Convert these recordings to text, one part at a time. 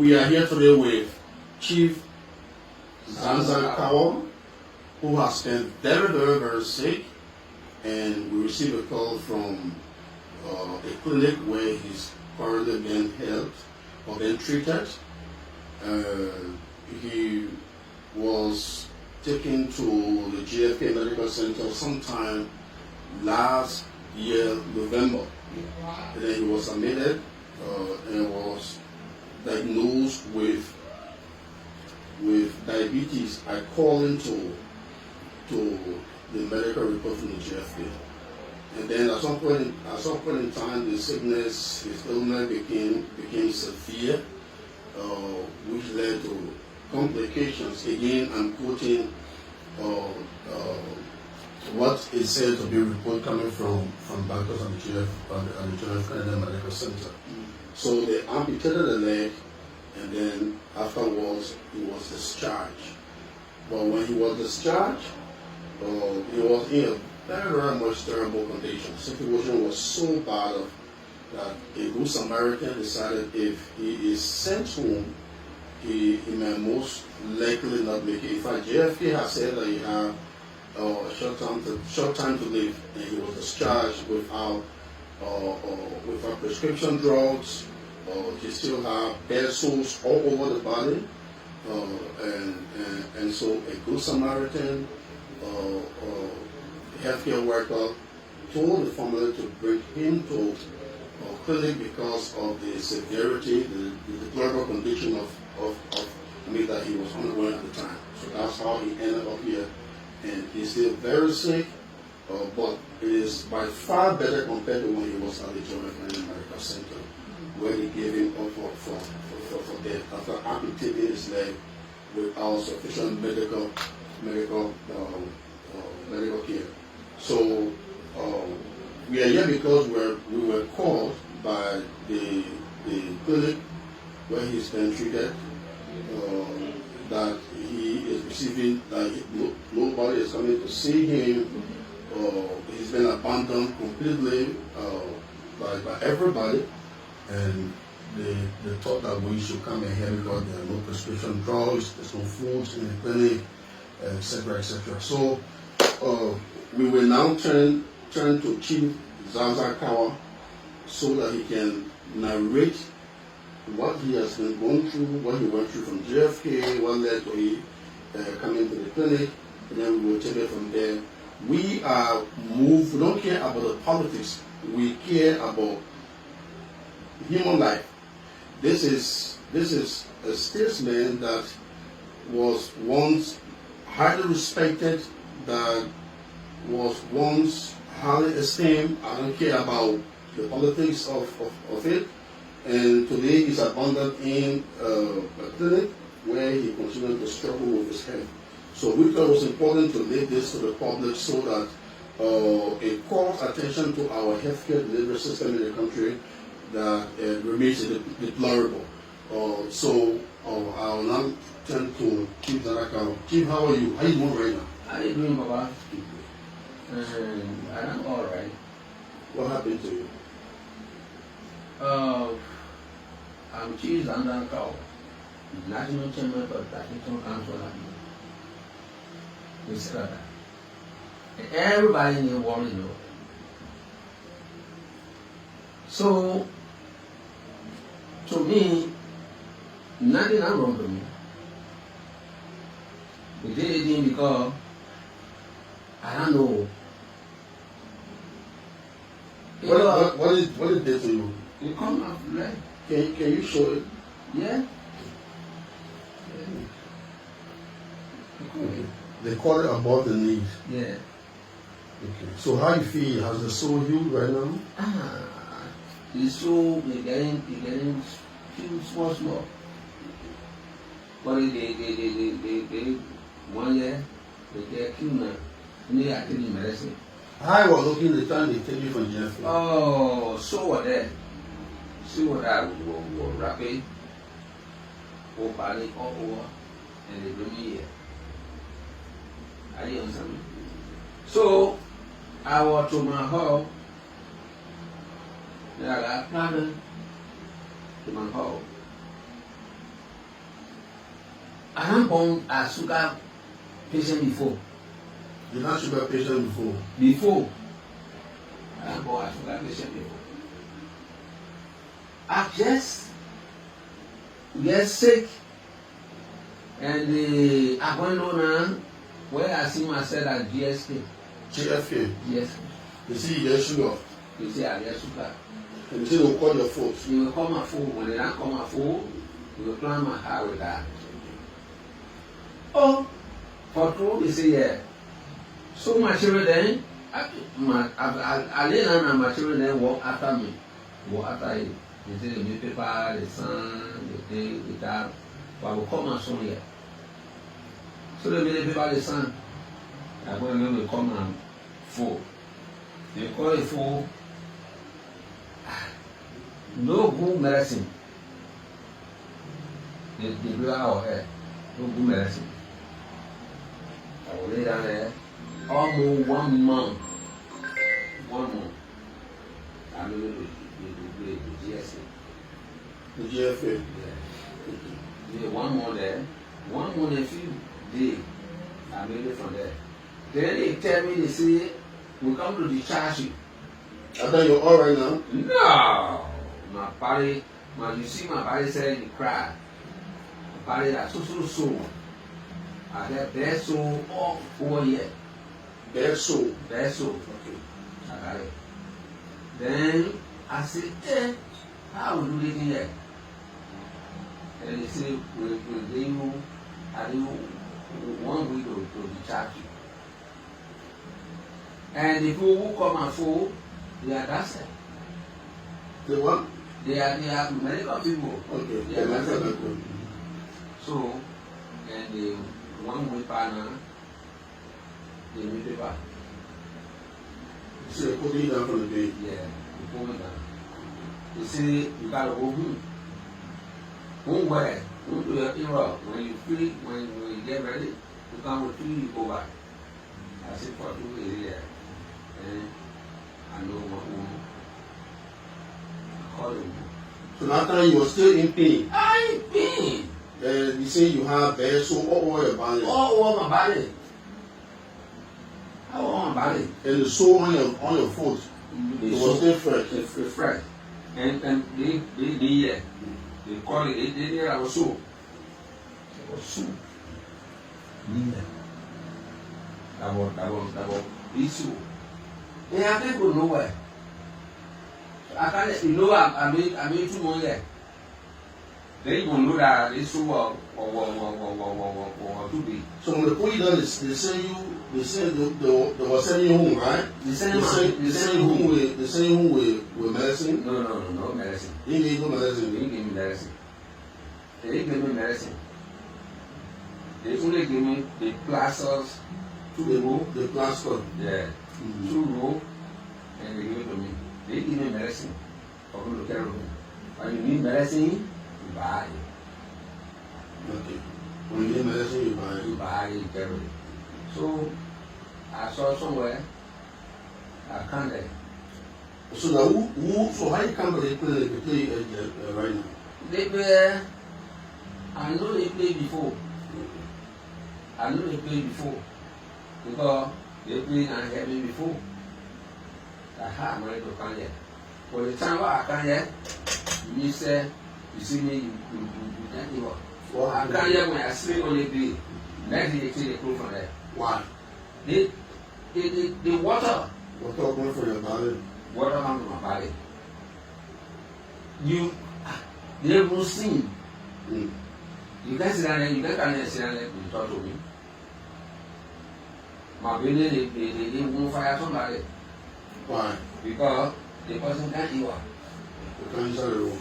We are here today with Chief Zanzan Kawa, who has been very sick, and we received a call from a clinic where he's currently being held or being treated. He was taken to the JFK Medical Center sometime last year, November. And then he was admitted and was diagnosed with diabetes. I called into the medical report from the JFK. And then at some point in time, the sickness, his illness became severe, which led to complications. Again, I'm quoting what is said to be a report coming from doctors at the JFK Medical Center. So they amputated the leg, and then afterwards he was discharged. But when he was discharged, he was in a very much terrible condition. The situation was so bad that a good Samaritan decided if he is sent home, he may most likely not make it. In fact, JFK has said that he had a short time to live, and he was discharged without prescription drugs. He still have bed sores all over the body, and so a good Samaritan healthcare worker told the family to bring him to a clinic because of the severity, the deplorable condition of me that he was undergoing at the time. So that's how he ended up here, and he's still very sick, but it is by far better compared to when he was at the John F. Kennedy Medical Center, where they gave him up for death after amputating his leg without sufficient medical care. So we are here because we were called by the clinic where he's been treated that he is receiving, nobody is coming to see him. He's been abandoned completely by everybody, and they thought that we should come in here because there are no prescription drugs, there's no food in the clinic, etc., etc. So we will now turn to Chief Zanzan Kawa so that he can narrate what he has been going through, what he went through from JFK, what led to him coming to the clinic, and then we will take it from there. We are moved, we don't care about the politics, we care about human life. This is a statesman that was once highly respected, that was once highly esteemed. I don't care about the politics of it. And today he's abandoned in a clinic where he continues to struggle with his health. So we thought it was important to leave this to the public so that it calls attention to our healthcare delivery system in the country that remains deplorable. So I'll now turn to Chief Zanzan Kawa. Chief, how are you? How are you doing right now? How are you doing, Baba? I'm all right. What happened to you? I'm Chief Zanzan Kawa, National Chairman of the National Council of Misrata. And everybody in the world knows. So, to me, nothing is wrong with me. We did it because I don't know. What did they do to you? You come out right? Can you show it? Yeah. Okay. They call it above the knees. Yeah. Okay. So how you feel? Has the soul healed right now? The soul is getting few small. But they 1 year they get killed now. And they are taking medicine. I was looking the time they take you from JFK. Oh, so what that? See what I will wrap it, or body all over, and they bring me here. Are you understand me? So I was to my house. I got planted to my house. I haven't born a sugar patient before. You're not sugar patient before. Before. I haven't born a sugar patient before. I just get sick and I went on where I see myself at GSK. GFK. Yes. You see, you get sugar. You see, I get sugar. And you say they'll call your folks. You will call my phone. When they don't call my phone, you will plan my car with that. Oh, for true, they say, yeah. So my children then, I lay down and my children then walk after me. Walk after him. They say the newspaper, the sun, the day, the time. But I will call my son here. So they made the paper, the sun. I go and then they call my phone. They call it phone. No good medicine. They blow our hair. No good medicine. I will lay down there almost 1 month. 1 month. I mean, the GSA. The GFA. Yeah, 1 month there. 1 month a few days. I made it from there. Then they tell me, they say, we come to discharge you. I thought you're all right now. No! My body, you see my body said you cry. My body that so. I got bad soul all over here. Bad soul. Bad soul. Okay. I got it. Then I said, how will do this here? And they say, we'll give you, I do 1 week to discharge you. And the people who come and phone, they are doctors. The what? They are medical people. Okay. They are Yeah, doctors. okay. So, and the 1 week partner, the newspaper. So they put you down for the day. Yeah, the put me down. They say you gotta go home. Home where? Home to your era. When you free, when you get ready, you come with 3 you go back. I said for 2 days here. And I know my home. I call him. So that time you were still in pain. I pain. You say you have bad soul all over your body. All over my body. All over my body. And the soul on your foot. It was still fresh. It's fresh. And they call it, they have a soup. It was soup. That was issue. And I can't go nowhere. I can't, you know, I made 2 months there. They don't know that it's so or 2 days. So when they put you down, they send you, they were sending you home, right? They send you home with medicine. No medicine. They gave you medicine. They didn't give me medicine. They didn't give me medicine. They only give me the plasters, 2 rows. The plaster. Yeah. 2 rows, and they give it to me. They give me medicine for me to carry home. When you need medicine, you buy it. Okay. When you need medicine, you buy it. You buy it, you carry it. So I saw somewhere, I can't there. So now, so how you come to the clinic to play right now? They play, I know they play before. Because they play and hear me before. I had money to come here. For the time I come here, you say, you see me, you can't give up. What I happened? come here when I sleep on the day. Next day they take the clothes from there. Why? The water What talking for your body? come to my body. They will sing. You can't sit down there, you can't come there and sit down there and talk to me. My baby, they won't fire somebody. Why? Because the person can't eat. You can't inside the room.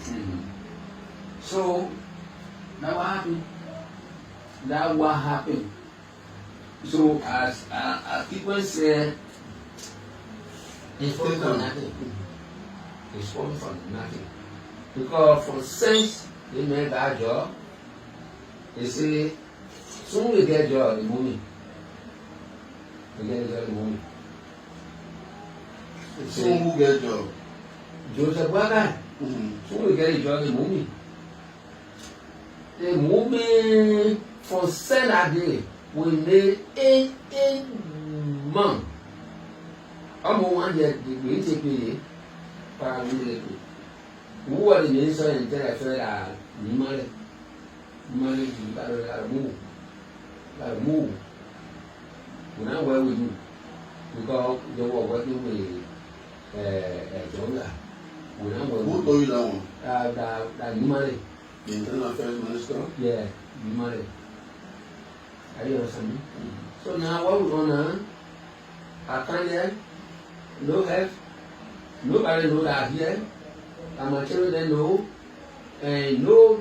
So, that what happened. So, as people say, it's coming from nothing. It's coming from nothing. Because from since they made that job, they say, soon we get job in the movie. We get a job in the movie. So who get job? Joseph Wagner. Soon we get a job in the movie. They move me for Saturday, we made 8 months. I'm one year, the great pay, paramedic. Who are the minister and tell a fair money, you gotta move. When I were with you, because they were working with Jonah. When I Who was told you that one? that money, The Internal Affairs Minister? yeah, money. Are you understand? So now what we're gonna, I can't hear, no help, nobody know that here, and my children know, and no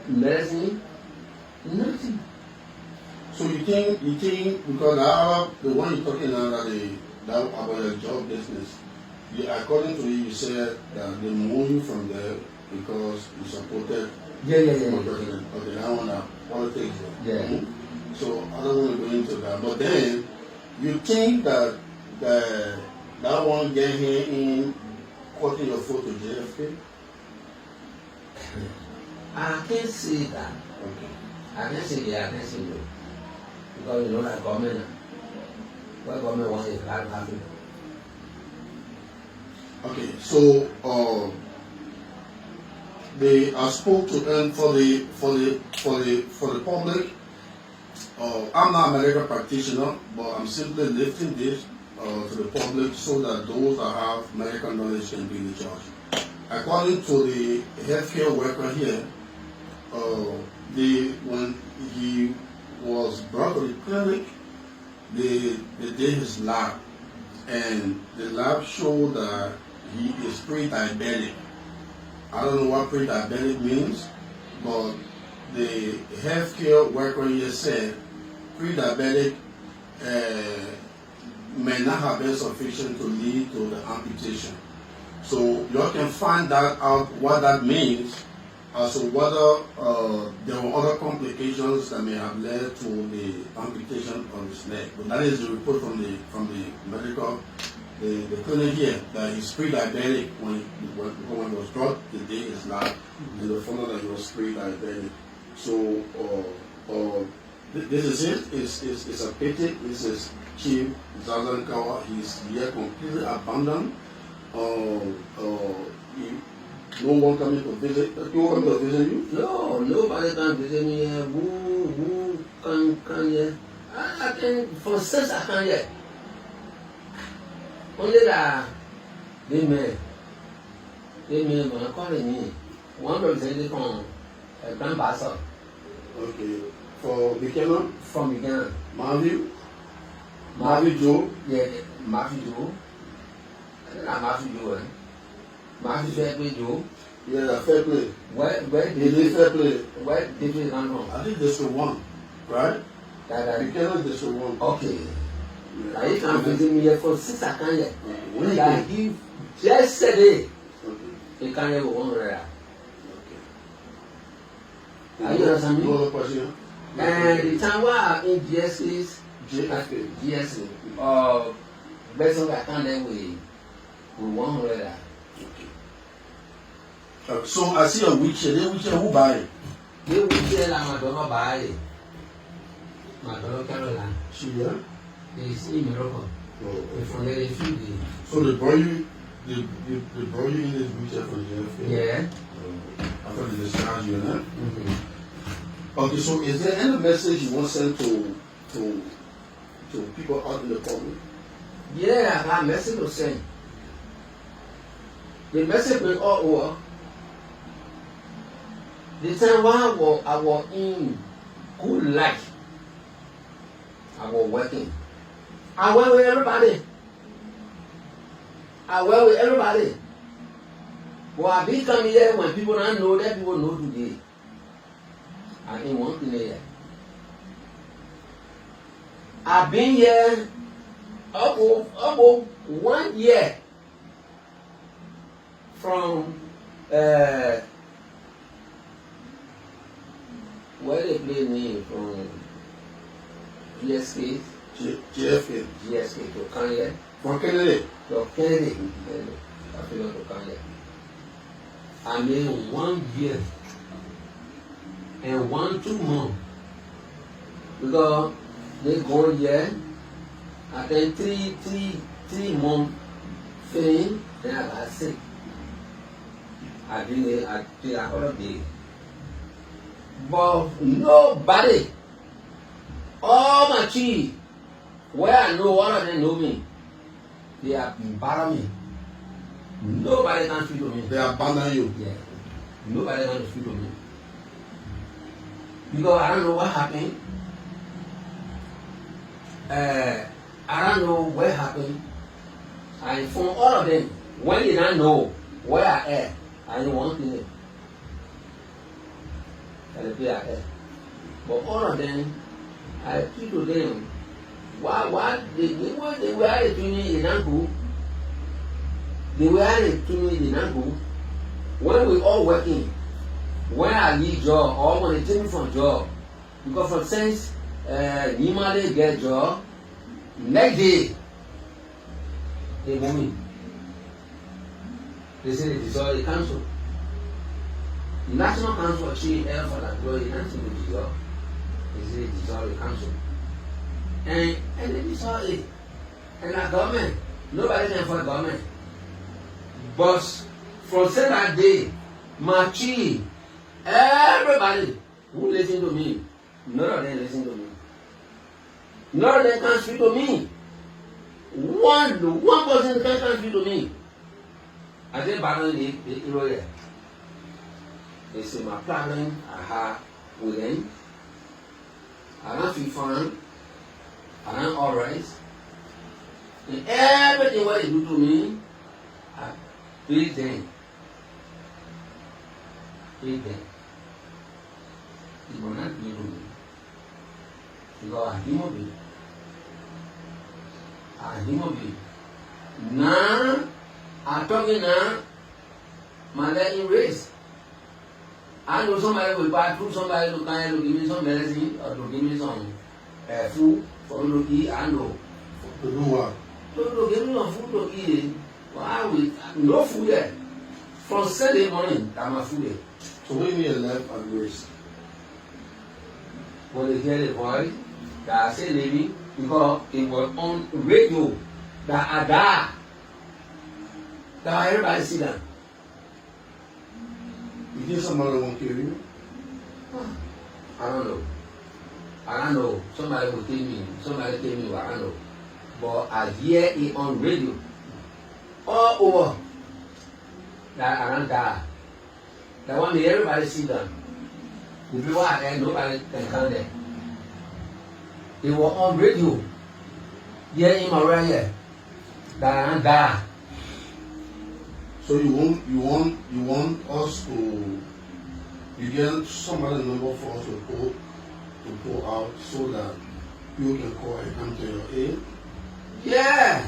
medicine, nothing. So you think because the one you're talking now that about your job business, according to you said that they moved you from there because you supported Yeah. the president. Okay, that one politics. Yeah. So I don't want to go into that. But then you think that that one get here in quoting your photo JFK? I can't say that. Okay. I can't say yeah, I can't say no. Because you know that government, what government wants is that happen. Okay, so I spoke to them for the public. I'm not a medical practitioner, but I'm simply lifting this to the public so that those that have medical knowledge can be in charge. According to the healthcare worker here, when he was brought to the clinic, they did his lab, and the lab showed that he is pre-diabetic. I don't know what pre-diabetic means, but the healthcare worker here said pre-diabetic may not have been sufficient to lead to the amputation. So you can find that out what that means, as to whether there were other complications that may have led to the amputation of his leg. But that is the report from the medical, the clinic here, that he's pre-diabetic when he was brought the day his lab, and they found out that he was pre-diabetic. So this is it. It's a pity. This is Chief Zazankawa. He's here completely abandoned. No one coming to visit. No one to visit you? No, nobody can visit me here. Who can here? I can, for since I can here. Only that they may when I call me. One representative from Grand Bassa. Okay. For Buchanan? From Buchanan. Marvin Joe? Yeah, Matthew Joe. I think I'm Matthew Joe. Matthew Fairplay Joe. Yeah, fair play. Where He did fair play. Where did you come from? I think District 1, right? That Buchanan District 1. okay. Yeah. Now you can visit me here for 6 I can here. When you That came? he just said it. Okay. He can't have 100. Okay. Are you understand me? No other question? And the time while in GSA's JFK. GSA, based on that kind of way, we 100. Okay. So I see a wheelchair. The wheelchair, who buy it? They will tell my daughter buy it. My daughter Caroline, She here? is in Morocco. Oh. From there, if you did. So they brought you in this wheelchair from JFK? Yeah. After they discharge you, huh? Mm-hmm. Okay, so is there any message you want to send to people out in the public? Yeah, I got a message to send. The message went all over. The time while I was in good life, I was working. I went with everybody. But I be coming here when people don't know that people know today. I ain't one thing here. I've been here about 1 year from where they play me from GSK JFK. to Kanye. From Kennedy. To Kennedy. I feel to Kanye. I mean 1 year and 2 months because they go here, I think three months finish, then I got sick. I take a holiday. But nobody, all my chief, where I know all of them know me, they have embarrassed me. Nobody can speak to me. They abandon you. Yeah. Nobody can speak to me. Because I don't know what happened. I don't know what happened. I informed all of them. When they don't know where I am, I didn't want to know. And the I am. But all of them, I speak to them. Why they were to me in Angu. They were to me in Angu. When we all working, when I leave job or when they take me from job, because for since normally get job, next day they move me. They say they dissolve the council. The National Council achieved for that glory, nothing to dissolve. They say they dissolve the council. And they dissolve it. And the government, nobody can afford government. But from that day, my chief, everybody who listen to me, none of them listen to me. None of them can speak to me. One person can speak to me. I say, Baron, the lawyer. They say, my problem I have with them. I don't feel fine. I don't alright. And everything what they do to me, I please them. Please them. It will not be to me. Because I'm human being. I'm human being. Now, I'm talking now, my leg in race. I know somebody will buy food, somebody will kind of give me some medicine or to give me some food for me to eat. I know. To do what? To give me some food to eat. Why we no food there? From Sunday morning, I'm a food there. So when you left at Grace, When they hear the voice, that I say living, because it was on radio that I died. That everybody see that. you think somebody won't kill you? I don't know. I don't know. Somebody will kill me. Somebody kill me. I don't know. But I hear it on radio. All over. That I don't die. That one day everybody see that. The people are there, nobody can come there. They were on radio. Here in my right here. That I don't die. So you want us to you get somebody number for us to pull out so that you can call and come to your aid? Yeah.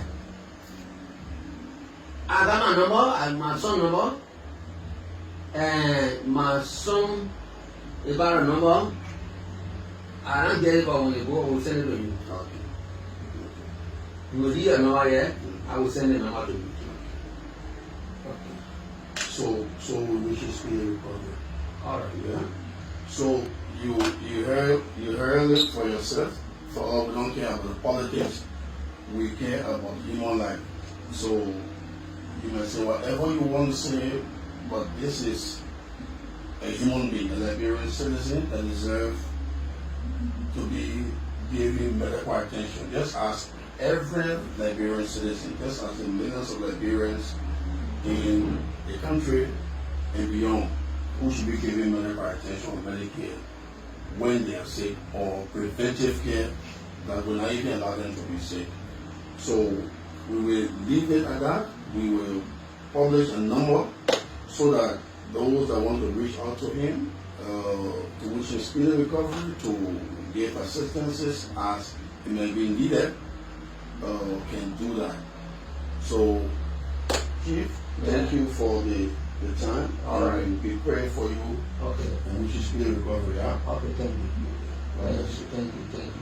I got my number and my son number. And my son is got a number. I don't get it, but when you go, I will send it to you. Okay. You will leave a number here, I will send the number to you. So we should speed recovery. Alright. Yeah. So you heard it for yourself. For us, we don't care about the politics. We care about human life. So you may say whatever you want to say, but this is a human being, a Liberian citizen that deserves to be given medical attention. Just as every Liberian citizen, just as the millions of Liberians in the country and beyond who should be given medical attention or Medicare when they are sick, or preventive care that will not even allow them to be sick. So we will leave it at that. We will publish a number so that those that want to reach out to him, to wish him speedy recovery, to give assistances as it may be needed, can do that. So, Chief, thank you for the time. All right. We pray for you Okay. and wish you speedy recovery. Yeah? Okay, thank you. Thank you.